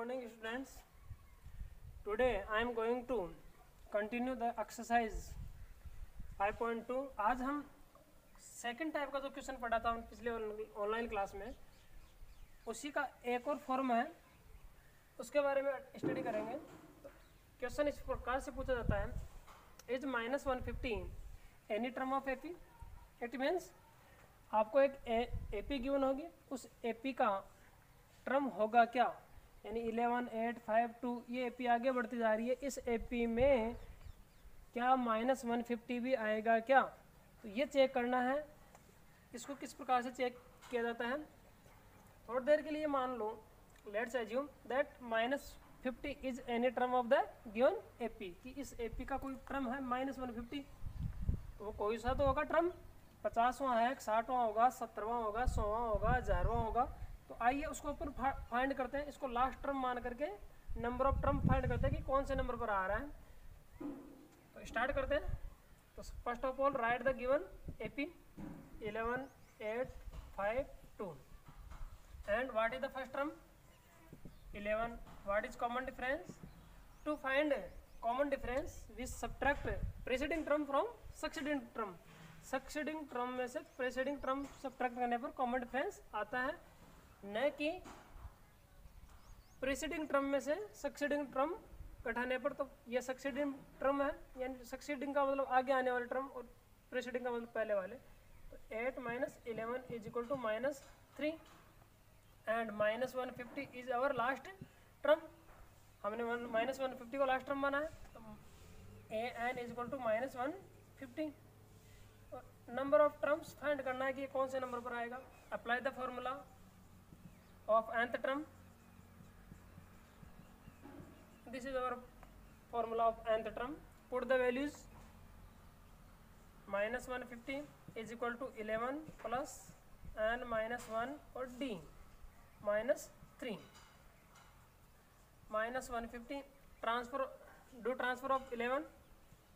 morning students. Today I am going to continue the exercise 5.2. आज हम second type का जो क्वेश्चन पढ़ा था पिछले ऑनलाइन क्लास में, उसी का एक और फॉर्म है, उसके बारे में स्टडी करेंगे। तो क्वेश्चन इस प्रकार से पूछा जाता है, is -150 any term of AP. It means आपको एक एपी गिवन होगी, उस एपी का टर्म होगा क्या, यानी 11, 8, 5, 2 ये एपी आगे बढ़ती जा रही है, इस एपी में क्या -150 भी आएगा क्या, तो ये चेक करना है। इसको किस प्रकार से चेक किया जाता है, थोड़ी देर के लिए मान लो, let's assume that -50 is any term of the given AP, कि इस एपी का कोई टर्म है -150, तो वो कोई सा तो होगा टर्म, 50वां है, 60वां होगा, 70वां होगा, 100वां होगा, 1000वां होगा। तो आइए उसको अपन फाइंड करते हैं, इसको लास्ट टर्म मान करके नंबर ऑफ टर्म फाइंड करते हैं कि कौन से नंबर पर आ रहा है। तो स्टार्ट करते हैं। तो first of all write the given AP 11, 8, 5, 2 and what is the first term 11। What is common difference, to find common difference we subtract preceding term from succeeding term. Succeeding term में से preceding term subtract करने पर common difference आता है, न कि preceding term में से सक्सीडिंग टर्म घटाने पर। तो ये सक्सीडिंग टर्म है, यानी सक्सीडिंग का मतलब आगे आने वाले टर्म और प्रीसीडिंग का मतलब पहले वाले। तो 8 - 11 is equal to -3 and -150 is our last term. हमने -150 को लास्ट टर्म माना है, तो an is equal to -150। Number of terms find करना है कि ये कौन से नंबर पर आएगा। Apply the formula of nth term. This is our formula of nth term. Put the values. -150 is equal to 11 plus n -1 or d -3 -150 transfer of 11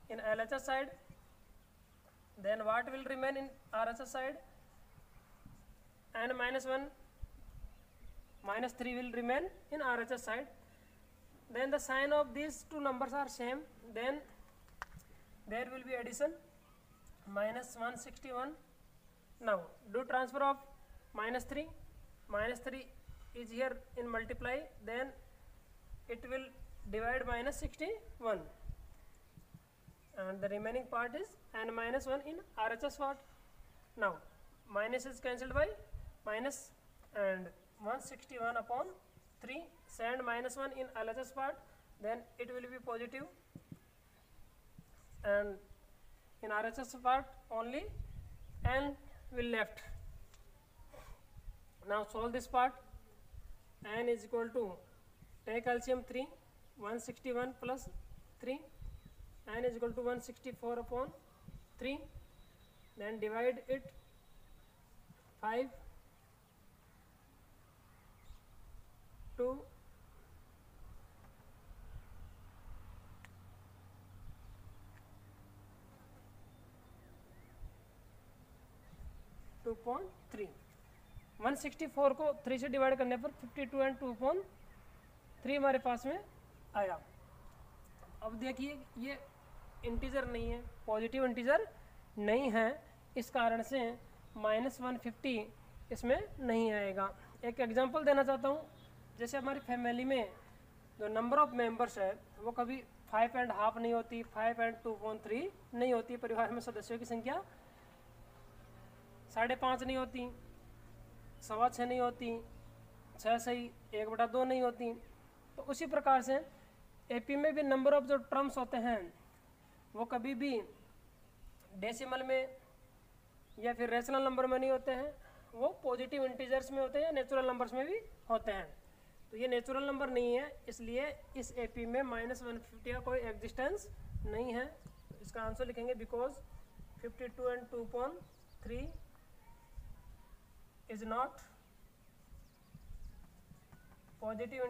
in LHS side. Then what will remain in RHS side? n -1 -3 will remain in RHS side. Then the sign of these two numbers are same, then there will be addition -161. Now do transfer of -3 is here in multiply, then it will divide -61 and the remaining part is n -1 in RHS part. Now minus is cancelled by minus and 161 upon 3, send -1 in LHS part, then it will be positive, and in RHS part only n will left. Now solve this part. N is equal to, take LCM 3, 161 plus 3, n is equal to 164 upon 3, then divide it 5, 2, 2.3। 164 को 3 से divide करने पर 52 and 2.3 हमारे पास में आया। अब देखिए ये इंटीजर नहीं है, पॉजिटिव इंटीजर नहीं है, इस कारण से -150 इसमें नहीं आएगा। एक एग्जांपल देना चाहता हूँ, जैसे हमारी फैमिली में जो नंबर ऑफ मेंबर्स है वो कभी 5.5 नहीं होती, 5 and 2.3 नहीं होती। परिवार में सदस्यों की संख्या 5.5 नहीं होती, 6.25 नहीं होती, 6 सही 1/2 नहीं होती। तो उसी प्रकार से एपी में भी नंबर ऑफ जो टर्म्स होते हैं वो कभी भी डेसिमल में या फिर रेशनल नंबर में नहीं होते हैं, वो पॉजिटिव इंटीजर्स में होते हैं, नेचुरल नंबर्स में भी होते हैं। तो ये नेचुरल नंबर नहीं है, इसलिए इस एपी में -150 का कोई एग्जिस्टेंस नहीं है। इसका आंसर लिखेंगे because 52 and 2.3 is not positive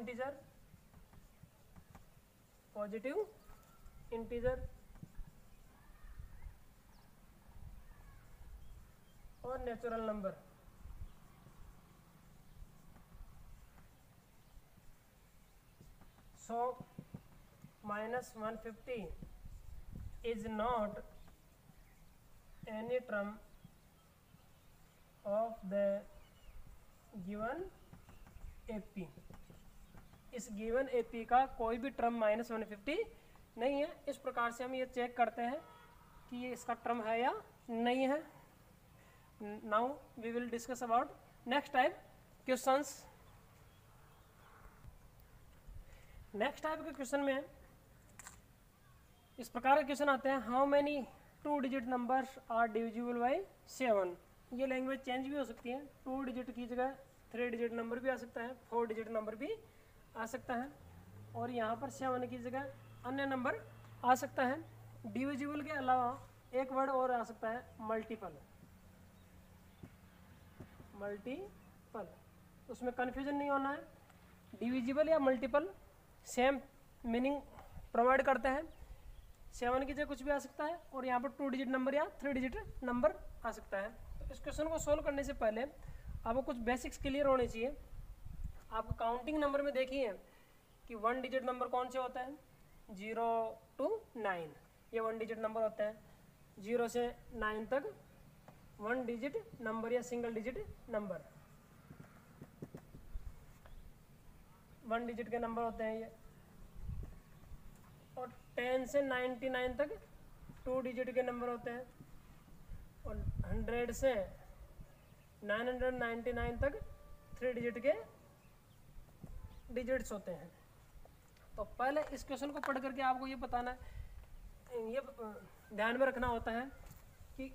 integer और natural number. So -150 is not any term of the given AP. इस गिवन एपी का कोई भी टर्म -150 नहीं है। इस प्रकार से हम ये चेक करते हैं कि ये इसका टर्म है या नहीं है। Now we will discuss about next type questions. Next type के क्वेश्चन में इस प्रकार के क्वेश्चन आते हैं, how many 2 digit numbers are divisible by 7। ये लैंग्वेज चेंज भी हो सकती है, 2 डिजिट की जगह 3 डिजिट नंबर भी आ सकता है, 4 डिजिट नंबर भी आ सकता है, और यहाँ पर 7 की जगह अन्य नंबर आ सकता है। डिविजिबल के अलावा एक वर्ड और आ सकता है, मल्टीपल। मल्टीपल, उसमें कन्फ्यूजन नहीं होना है। डिविजिबल या मल्टीपल सेम मीनिंग प्रोवाइड करते हैं। 7 की जगह कुछ भी आ सकता है, और यहाँ पर 2 डिजिट नंबर या 3 डिजिट नंबर आ सकता है। तो इस क्वेश्चन को सोल्व करने से पहले आपको कुछ बेसिक्स क्लियर होने चाहिए। आप काउंटिंग नंबर में देखिए कि 1 डिजिट नंबर कौन से होते हैं, 0 to 9, ये 1 डिजिट नंबर होते हैं। 0 से 9 तक 1 डिजिट नंबर या सिंगल डिजिट नंबर, 1 डिजिट के नंबर होते हैं ये। और 10 से 99 तक 2 डिजिट के नंबर होते हैं, और 100 से 999 तक 3 डिजिट के डिजिट्स होते हैं। तो पहले इस क्वेश्चन को पढ़ करके आपको ये बताना है, ये ध्यान में रखना होता है कि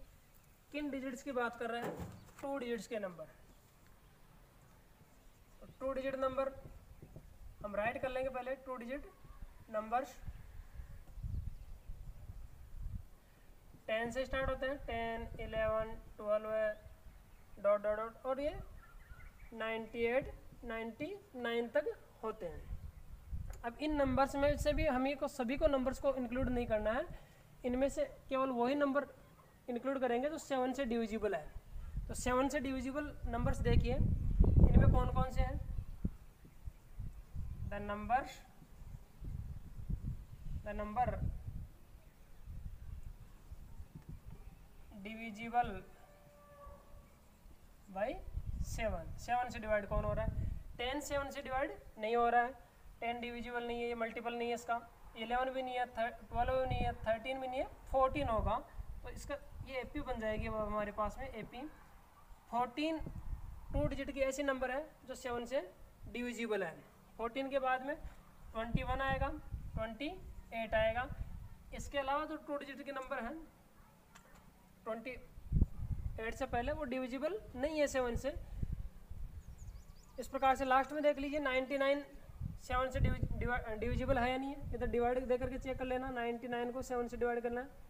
किन डिजिट्स की बात कर रहे हैं, 2 डिजिट्स के नंबर। तो 2 डिजिट नंबर हम राइट कर लेंगे पहले, 2 डिजिट नंबर्स 10 से स्टार्ट होते हैं, 10, 11, 12 डॉट डॉट डॉट, और ये 98, 99 तक होते हैं। अब इन नंबर्स में से भी हमें को सभी को नंबर्स को इंक्लूड नहीं करना है, इनमें से केवल वही नंबर इंक्लूड करेंगे जो 7 से डिविजिबल है। तो 7 से डिविजिबल नंबर्स देखिए, इनमें कौन कौन से हैं, द नंबर डिविजिबल बाई 7 से डिवाइड कौन हो रहा है, 10 7 से डिवाइड नहीं हो रहा है, 10 डिविजिबल नहीं है, ये मल्टीपल नहीं है इसका, 11 भी नहीं है, 12 भी नहीं है, 13 भी नहीं है, 14 होगा। तो इसका ये एपी बन जाएगी हमारे पास में एपी। 14 2 डिजिट की ऐसी नंबर है जो 7 से डिविजिबल है। 14 के बाद में 21 आएगा, 28 आएगा। इसके अलावा जो 2 डिजिट के नंबर हैं 28 से पहले वो डिविजिबल नहीं है 7 से। इस प्रकार से लास्ट में देख लीजिए 99 7 से डिविजिबल है या नहीं है, इधर डिवाइड दे करके चेक कर लेना, 99 को 7 से डिवाइड करना है।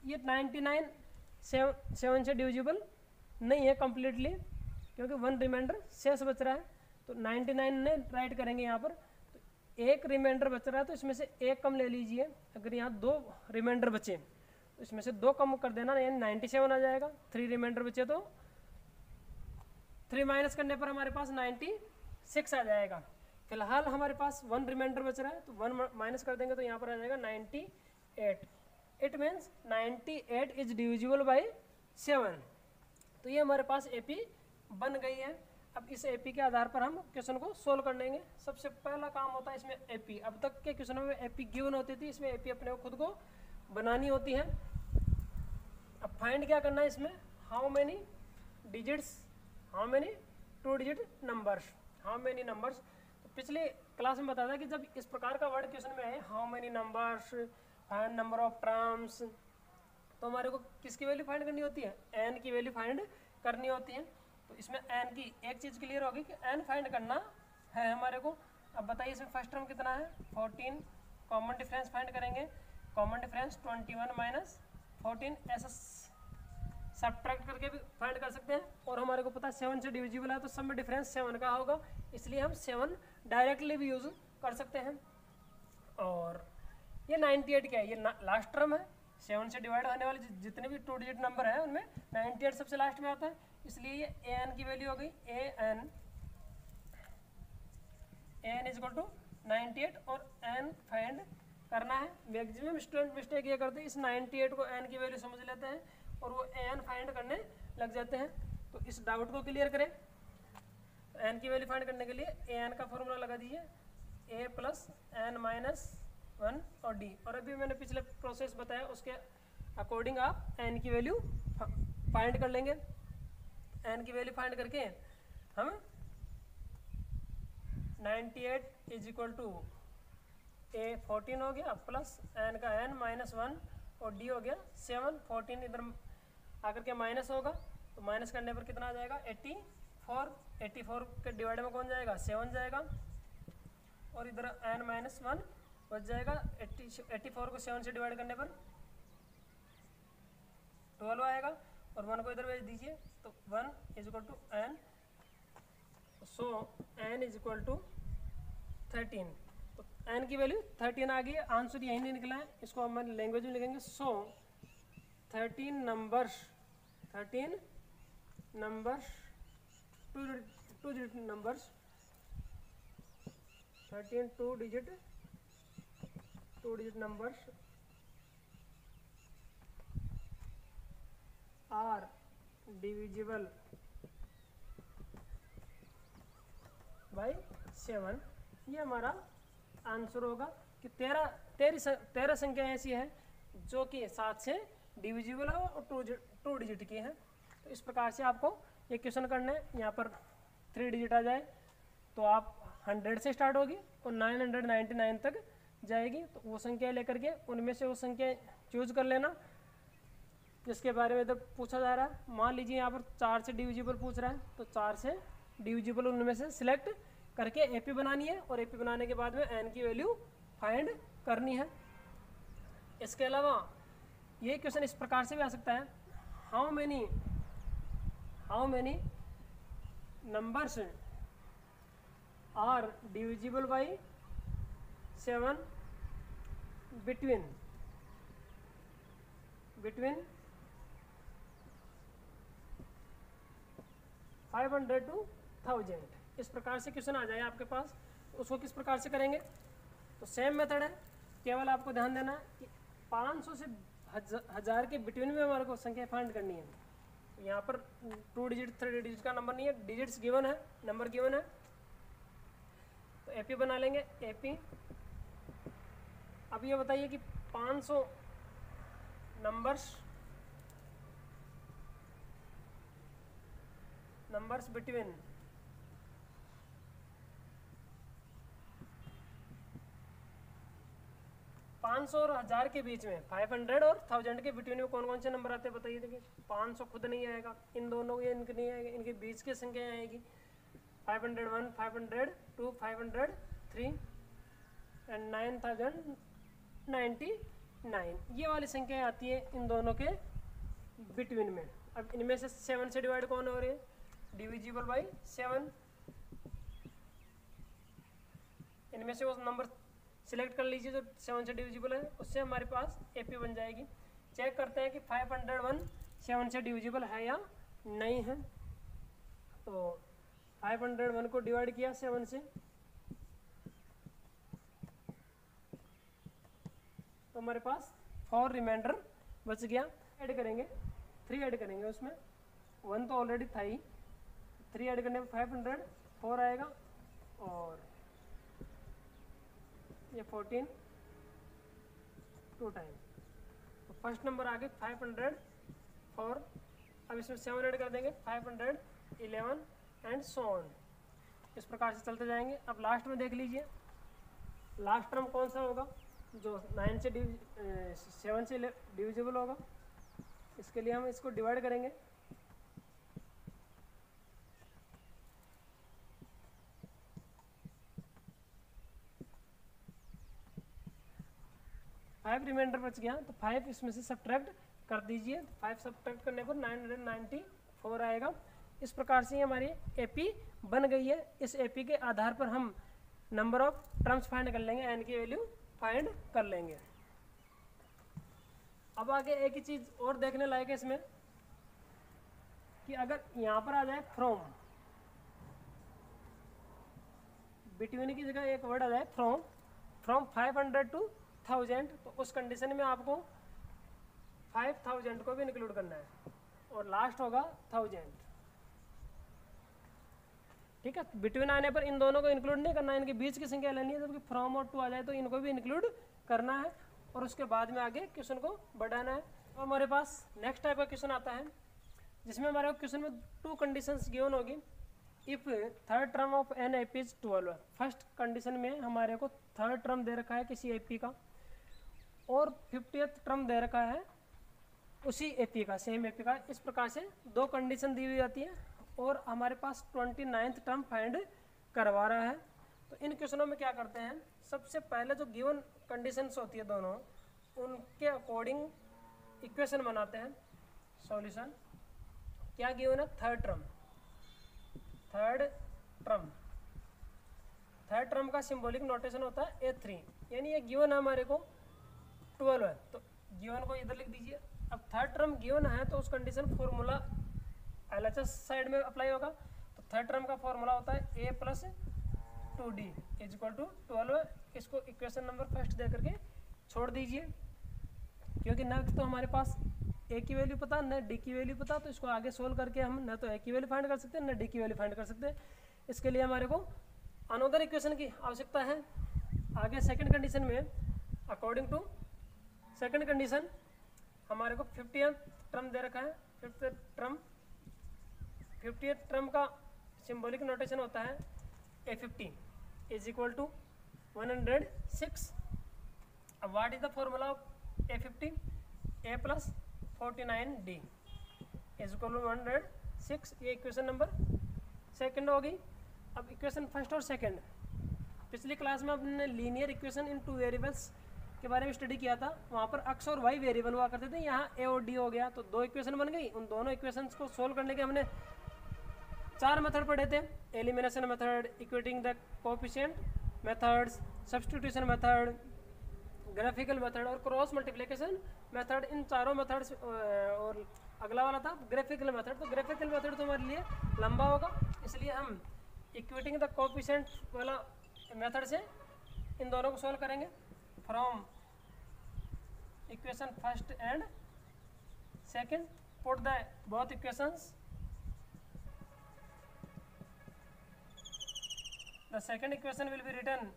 ये 99 7 से डिविजिबल नहीं है कम्प्लीटली, क्योंकि 1 रिमाइंडर शेष बच रहा है। तो 99 ने राइट करेंगे यहाँ पर, तो एक रिमाइंडर बच रहा है, तो इसमें से एक कम ले लीजिए। अगर यहाँ 2 रिमाइंडर बचे तो इसमें से 2 कम कर देना, यानी 97 आ जाएगा। 3 रिमाइंडर बचे तो 3 माइनस करने पर हमारे पास 96 आ जाएगा। फिलहाल हमारे पास 1 रिमाइंडर बच रहा है, तो 1 माइनस कर देंगे तो यहाँ पर आ जाएगा 98। It means 98 is divisible by 7। तो ये हमारे पास एपी बन गई है। अब इस एपी के आधार पर हम क्वेश्चन को सोल्व कर लेंगे। सबसे पहला काम होता है इसमें एपी। अब तक के क्वेश्चनों में एपी गिवन होती थी, इसमें एपी अपने को खुद को बनानी होती है। अब फाइंड क्या करना है इसमें, how many digits, how many 2 digit numbers, how many numbers. तो पिछले क्लास में बताया था कि जब इस प्रकार का वर्ड क्वेश्चन में है, how many numbers, find number of terms, तो हमारे को किसकी वैल्यू फाइंड करनी होती है, एन की वैल्यू फाइंड करनी होती है। तो इसमें एन की एक चीज़ क्लियर होगी कि एन फाइंड करना है हमारे को। अब बताइए इसमें फर्स्ट टर्म कितना है, 14। कॉमन डिफरेंस फाइंड करेंगे, कॉमन डिफरेंस 21 माइनस 14, ऐसा सब्ट्रैक्ट करके भी फाइंड कर सकते हैं। और हमारे को पता है 7 से डिविजिबल है, तो सब में डिफरेंस 7 का होगा, इसलिए हम 7 डायरेक्टली भी यूज़ कर सकते हैं। और ये 98 क्या है, ये लास्ट टर्म है, 7 से डिवाइड होने वाले जितने भी 2 डिजिट नंबर है उनमें 98 सबसे लास्ट में आता है, इसलिए ये an की वैल्यू हो गई an इज इक्वल टू 98 और n फाइंड करना है। मैक्सिमम स्टूडेंट मिस्टेक ये करते हैं, इस 98 को n की वैल्यू समझ लेते हैं और वो n फाइंड करने लग जाते हैं। तो इस डाउट को क्लियर करें। तो n की वैल्यू फाइंड करने के लिए an का फॉर्मूला लगा दीजिए a प्लस n माइनस 1 और d, और अभी मैंने पिछले प्रोसेस बताया उसके अकॉर्डिंग आप n की वैल्यू फाइंड कर लेंगे। n की वैल्यू फाइंड करके हम 98 इज इक्वल टू a 14 हो गया प्लस n का n माइनस 1 और d हो गया 7। 14 इधर आकर के माइनस होगा तो माइनस करने पर कितना आ जाएगा 84। 84 के डिवाइड में कौन जाएगा 7 जाएगा और इधर n माइनस 1 बच जाएगा। 84 को 7 से डिवाइड करने पर 12 आएगा और 1 को इधर भेज दीजिए तो 1 is equal to n, so n is equal to 13। तो n की वैल्यू 13 आ गई, आंसर यही नहीं निकला है, इसको हम लैंग्वेज में लिखेंगे। So 13 numbers 2 digit numbers 13 2 digit numbers are divisible by 7। ये हमारा आंसर होगा कि 13 संख्या ऐसी है जो कि 7 से डिविजिबल है और 2 डिजिट की है। तो इस प्रकार से आपको ये क्वेश्चन करना है। यहाँ पर 3 डिजिट आ जाए तो आप 100 से स्टार्ट होगी और 999 तक जाएगी, तो वो संख्या लेकर के उनमें से वो संख्या चूज कर लेना जिसके बारे में इधर पूछा जा रहा है। मान लीजिए यहाँ पर 4 से डिविजिबल पूछ रहा है तो 4 से डिविजिबल उनमें से सिलेक्ट करके एपी बनानी है और एपी बनाने के बाद में एन की वैल्यू फाइंड करनी है। इसके अलावा ये क्वेश्चन इस प्रकार से भी आ सकता है, how many numbers are divisible by 7 between 500 to 1000। इस प्रकार से क्वेश्चन आ जाए आपके पास, उसको किस प्रकार से करेंगे? तो सेम मेथड है, केवल आपको ध्यान देना है कि 500 से 1000 के बिटवीन में हमारे को संख्या फाइंड करनी है। तो यहाँ पर 2 डिजिट 3 डिजिट का नंबर नहीं है, डिजिट्स गिवन है, नंबर गिवन है। तो एपी बना लेंगे एपी। अब ये बताइए कि 500 नंबर्स बिटवीन 500 और 1000 के बीच में, 500 और 1000 के बिटवीन में कौन कौन से नंबर आते हैं बताइए। देखिए 500 खुद नहीं आएगा, इन दोनों ये इनके नहीं आएगा, इनके बीच की संख्या आएगी 501, 502, 503 एंड 9099। ये वाली संख्या आती है इन दोनों के बिटवीन में। अब इनमें से 7 से डिवाइड कौन हो रही है? Divisible by 7। इनमें से वो नंबर सिलेक्ट कर लीजिए जो 7 से डिविजिबल है, उससे हमारे पास एपी बन जाएगी। चेक करते हैं कि 501 7 से डिविजिबल है या नहीं है। तो 501 को डिवाइड किया 7 से तो हमारे पास 4 रिमाइंडर बच गया। ऐड करेंगे 3 ऐड करेंगे, उसमें 1 तो ऑलरेडी था ही, 3 ऐड करने पर 504 आएगा और ये 14 2 टाइम। तो फर्स्ट नंबर आ गए 504। अब इसमें 7 ऐड कर देंगे 511 एंड सो ऑन। इस प्रकार से चलते जाएंगे। अब लास्ट में देख लीजिए लास्ट टर्म कौन सा होगा जो 7 से डिविजिबल होगा। इसके लिए हम इसको डिवाइड करेंगे। फाइव रिमाइंडर बच गया तो 5 इसमें से सब्ट्रैक्ट कर दीजिए। 5 सब्ट्रैक्ट करने पर 994 आएगा। इस प्रकार से हमारी एपी बन गई है। इस एपी के आधार पर हम नंबर ऑफ टर्म्स फाइंड कर लेंगे, एन की वैल्यू फाइंड कर लेंगे। अब आगे एक ही चीज़ और देखने लायक है इसमें कि अगर यहाँ पर आ जाए फ्रॉम, बिटवीन की जगह एक वर्ड आ जाए फ्रॉम 500 to 1000, तो उस कंडीशन में आपको 5000 को भी इंक्लूड करना है और लास्ट होगा 1000। ठीक है, बिटवीन आने पर इन दोनों को इंक्लूड नहीं करना है, इनके बीच की संख्या लेनी है, जबकि फ्रॉम और टू आ जाए तो इनको भी इंक्लूड करना है और उसके बाद में आगे क्वेश्चन को बढ़ाना है। तो हमारे पास नेक्स्ट टाइप का क्वेश्चन आता है जिसमें हमारे क्वेश्चन में 2 कंडीशंस गिवन होगी। If third term of an AP is 12, first condition में हमारे को थर्ड टर्म दे रखा है किसी एपी का और 50th टर्म दे रखा है उसी एपी का, सेम एपी का। इस प्रकार से 2 कंडीशन दी हुई जाती है और हमारे पास 29th टर्म फाइंड करवा रहा है। तो इन क्वेश्चनों में क्या करते हैं, सबसे पहले जो गिवन कंडीशंस होती है दोनों, उनके अकॉर्डिंग इक्वेशन बनाते हैं। सॉल्यूशन क्या गिवन है, थर्ड टर्म का सिंबॉलिक नोटेशन होता है A3, यानी ये गिवन है हमारे को 12 है, तो गिवन को इधर लिख दीजिए। अब थर्ड टर्म गिवन है तो उस कंडीशन फॉर्मूला LHS साइड में अप्लाई होगा। तो थर्ड टर्म का फॉर्मूला होता है A + 2D = 12। इसको इक्वेशन नंबर फर्स्ट दे करके छोड़ दीजिए, क्योंकि न तो हमारे पास A की वैल्यू पता न D की वैल्यू पता, तो इसको आगे सोल्व करके हम न तो A की वैल्यू फाइंड कर सकते हैं न D की वैल्यू फाइंड कर सकते हैं। इसके लिए हमारे को अनदर इक्वेशन की आवश्यकता है। आगे सेकंड कंडीशन में अकॉर्डिंग टू सेकंड कंडीशन हमारे को 50th टर्म दे रखा है। 50th टर्म का सिंबॉलिक नोटेशन होता है A50 = 106। अब what is the formula of A50? A + 49D = 106। ये इक्वेशन नंबर सेकंड होगी। अब इक्वेशन फर्स्ट और सेकंड, पिछली क्लास में हमने लीनियर इक्वेशन इन 2 वेरिएबल्स के बारे में स्टडी किया था। वहाँ पर x और y वेरिएबल हुआ करते थे, यहाँ a और d हो गया, तो 2 इक्वेशन बन गई। उन दोनों इक्वेशंस को सोल्व करने के हमने 4 मेथड पढ़े थे। Elimination method, equating the coefficient methods, substitution method, graphical method और क्रॉस मल्टीप्लिकेशन मेथड। इन चारों मेथड्स और अगला वाला था ग्राफिकल मेथड। तो ग्राफिकल मेथड तो हमारे लिए लंबा होगा, इसलिए हम इक्वेटिंग द कोएफिशिएंट वाला मेथड से इन दोनों को सोल्व करेंगे। From equation first and second, put the both equations. The second equation will be written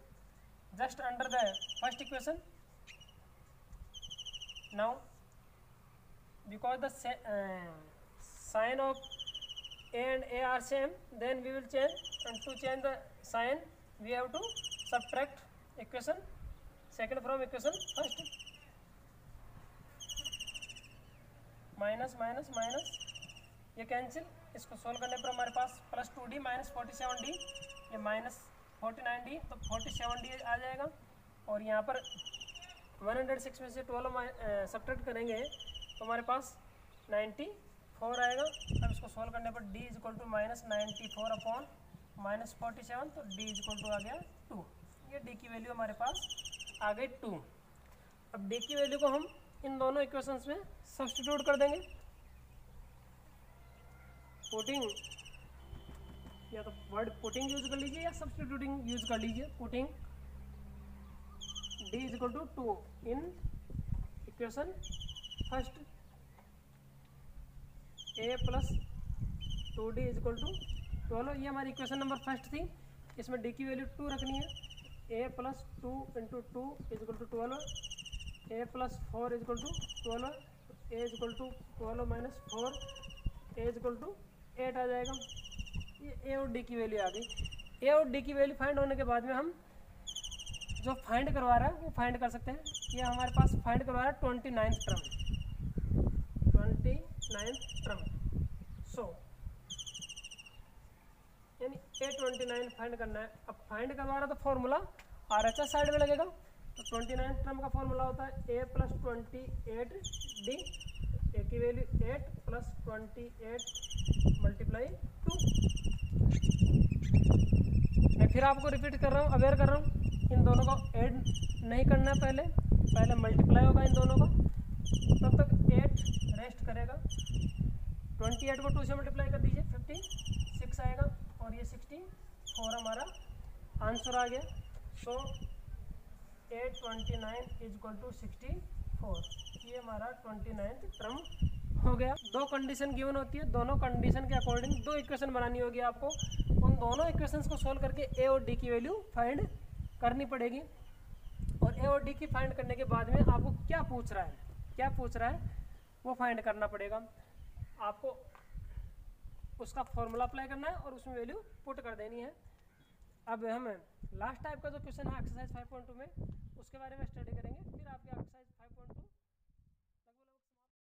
just under the first equation. Now, because the sign of A and A are same, then we will change, and to change the sign, we have to subtract equation second from equation first. Minus minus minus ये cancel, इसको solve करने पर हमारे पास +2D - 47D, ये -49D, तो 47D आ जाएगा। और यहाँ पर 106 में से 12 सब्ट्रैक्ट करेंगे तो हमारे पास 94 आएगा। अब इसको सोल्व करने पर D = -94/-47, तो D = आ गया 2। ये D की वैल्यू हमारे पास आ गई 2। अब D की वैल्यू को हम इन दोनों इक्वेशंस में सब्स्टिट्यूट कर देंगे। पुटिंग, या तो वर्ड पुटिंग यूज कर लीजिए या सब्स्टिट्यूटिंग यूज कर लीजिए। Putting D = 2 in equation first, A + 2D = 12। ये हमारी इक्वेशन नंबर फर्स्ट थी, इसमें D की वैल्यू 2 रखनी है। A + 2 × 2 = 12, A + 4 = 12, A = 12 - 4, A = 8 आ जाएगा। ये A और D की वैल्यू आ गई। A और D की वैल्यू फाइंड होने के बाद में हम जो फाइंड करवा रहा है वो फाइंड कर सकते हैं। ये हमारे पास फाइंड करवा रहा है 29th टर्म। सो यानी A29 फाइंड करना है। अब फाइंड करवा रहा तो फॉर्मूला RHS साइड में लगेगा। तो 29th टर्म का फॉर्मूला होता है A + 28D, A की वैल्यू 8 + 28 × 2। मैं फिर आपको रिपीट कर रहा हूँ, अवेयर कर रहा हूँ, इन दोनों को ऐड नहीं करना है, पहले मल्टीप्लाई होगा इन दोनों का। तब तक 8 रेस्ट करेगा। 28 को 2 से मल्टीप्लाई कर दीजिए, 56 आएगा और ये 64 हमारा आंसर आ गया। सो 829 इज इक्वल टू 64, ये हमारा 29th टर्म हो गया। दो कंडीशन गिवन होती है, दोनों कंडीशन के अकॉर्डिंग दो इक्वेशन बनानी होगी आपको। उन दोनों इक्वेशंस को सोल्व करके ए और डी की वैल्यू फाइंड करनी पड़ेगी। और ए और डी की फाइंड करने के बाद में आपको क्या पूछ रहा है वो फाइंड करना पड़ेगा। आपको उसका फॉर्मूला अप्लाई करना है और उसमें वैल्यू पुट कर देनी है। अब हम लास्ट टाइप का जो क्वेश्चन है एक्सरसाइज 5.2 में, उसके बारे में स्टडी करेंगे। फिर आपके एक्सरसाइज 5.2